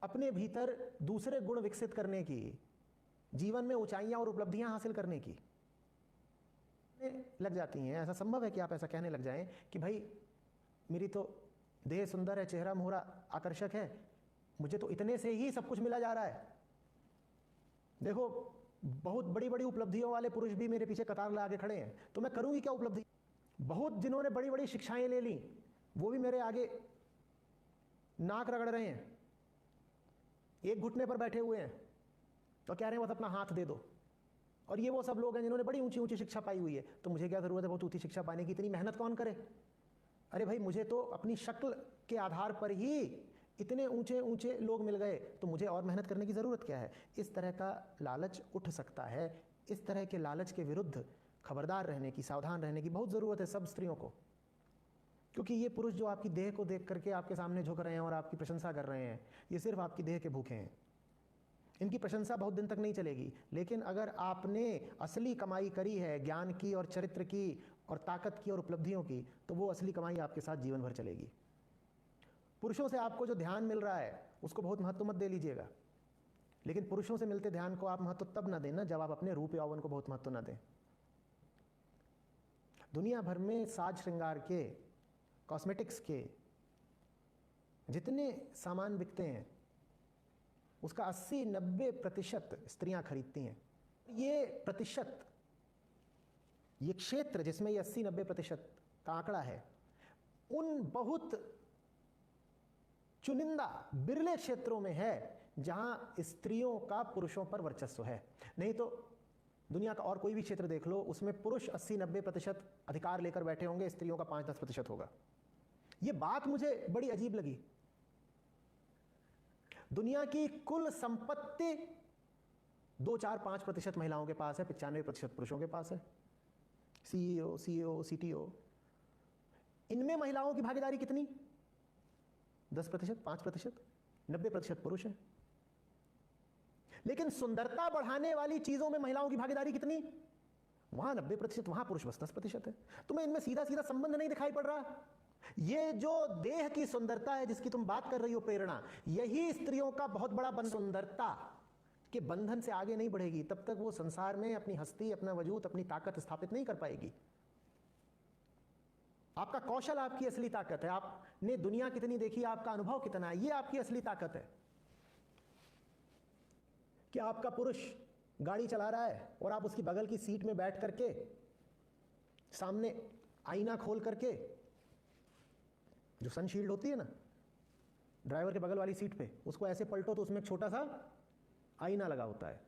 अपने भीतर दूसरे गुण विकसित करने की, जीवन में ऊंचाइयां और उपलब्धियां हासिल करने की लग जाती हैं। ऐसा संभव है कि आप ऐसा कहने लग जाएं कि भाई मेरी तो देह सुंदर है, चेहरा मोहरा आकर्षक है, मुझे तो इतने से ही सब कुछ मिला जा रहा है। देखो बहुत बड़ी बड़ी उपलब्धियों वाले पुरुष भी मेरे पीछे कतार लगा के खड़े हैं, तो मैं करूंगी क्या उपलब्धि? बहुत जिन्होंने बड़ी बड़ी शिक्षाएं ले ली वो भी मेरे आगे नाक रगड़ रहे हैं, एक घुटने पर बैठे हुए हैं, तो कह रहे हैं बस अपना हाथ दे दो। और ये वो सब लोग हैं जिन्होंने बड़ी ऊंची ऊंची शिक्षा पाई हुई है, तो मुझे क्या जरूरत है बहुत ऊंची शिक्षा पाने की? इतनी मेहनत कौन करे? अरे भाई मुझे तो अपनी शक्ल के आधार पर ही इतने ऊंचे ऊंचे लोग मिल गए, तो मुझे और मेहनत करने की ज़रूरत क्या है? इस तरह का लालच उठ सकता है। इस तरह के लालच के विरुद्ध खबरदार रहने की, सावधान रहने की बहुत ज़रूरत है सब स्त्रियों को। क्योंकि ये पुरुष जो आपकी देह को देख करके आपके सामने झुक रहे हैं और आपकी प्रशंसा कर रहे हैं, ये सिर्फ आपकी देह के भूखे हैं। इनकी प्रशंसा बहुत दिन तक नहीं चलेगी, लेकिन अगर आपने असली कमाई करी है ज्ञान की और चरित्र की और ताकत की और उपलब्धियों की, तो वो असली कमाई आपके साथ जीवन भर चलेगी। पुरुषों से आपको जो ध्यान मिल रहा है उसको बहुत महत्व मत दे लीजिएगा, लेकिन पुरुषों से मिलते ध्यान को आप महत्व तब ना देना जब आप अपने रूप यौवन को बहुत महत्व ना दें। दुनिया भर में साज श्रृंगार के, कॉस्मेटिक्स के जितने सामान बिकते हैं उसका 80-90% स्त्रियां खरीदती हैं। ये प्रतिशत, ये क्षेत्र जिसमें ये 80-90% का आंकड़ा है, उन बहुत चुनिंदा बिरले क्षेत्रों में है जहां स्त्रियों का पुरुषों पर वर्चस्व है। नहीं तो दुनिया का और कोई भी क्षेत्र देख लो, उसमें पुरुष 80-90% अधिकार लेकर बैठे होंगे, स्त्रियों का 5-10% होगा। यह बात मुझे बड़ी अजीब लगी। दुनिया की कुल संपत्ति 2-4-5% महिलाओं के पास है, 95% पुरुषों के पास है। सीईओ, सीटीओ, इनमें महिलाओं की भागीदारी कितनी? 10%, 5%, 90% पुरुष है। लेकिन सुंदरता बढ़ाने वाली चीजों में महिलाओं की भागीदारी कितनी? वहां 90%, वहां पुरुष बस 10% है। तुम्हें इनमें सीधा सीधा संबंध नहीं दिखाई पड़ रहा? ये जो देह की सुंदरता है जिसकी तुम बात कर रही हो, प्रेरणा, यही स्त्रियों का बहुत बड़ा बंधन। सुंदरता के बंधन से आगे नहीं बढ़ेगी तब तक वो संसार में अपनी हस्ती, अपना वजूद, अपनी ताकत स्थापित नहीं कर पाएगी। आपका कौशल आपकी असली ताकत है। आपने दुनिया कितनी देखी, आपका अनुभव कितना है, ये आपकी असली ताकत है। कि आपका पुरुष गाड़ी चला रहा है और आप उसकी बगल की सीट में बैठ करके सामने आईना खोल करके, जो सनशील्ड होती है ना ड्राइवर के बगल वाली सीट पे, उसको ऐसे पलटो तो उसमें एक छोटा सा आईना लगा होता है।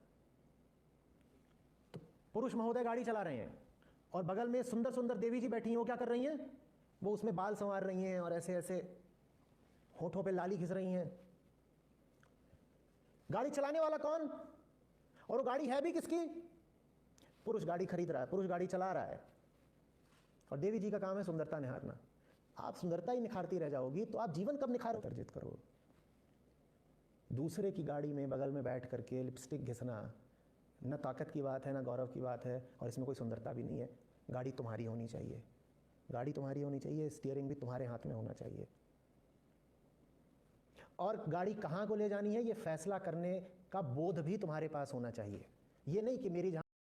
तो पुरुष महोदय गाड़ी चला रहे हैं और बगल में सुंदर सुंदर देवी जी बैठी हैं। वो क्या कर रही हैं? वो उसमें बाल संवार रही हैं और ऐसे ऐसे होठों पे लाली घिस रही हैं। गाड़ी चलाने वाला कौन? और वो गाड़ी है भी किसकी? पुरुष गाड़ी खरीद रहा है, पुरुष गाड़ी चला रहा है, और देवी जी का काम है सुंदरता निहारना। आप सुंदरता ही निखारती रह जाओगी तो आप जीवन कब निखारो अर्जित करो? दूसरे की गाड़ी में बगल में बैठ करके लिपस्टिक घिसना न ताकत की बात है, न गौरव की बात है, और इसमें कोई सुंदरता भी नहीं है। गाड़ी तुम्हारी होनी चाहिए, गाड़ी तुम्हारी होनी चाहिए, स्टीयरिंग भी तुम्हारे हाथ में होना चाहिए। और गाड़ी कहाँ को ले जानी है ये फैसला करने का बोध भी तुम्हारे पास होना चाहिए। ये नहीं कि मेरी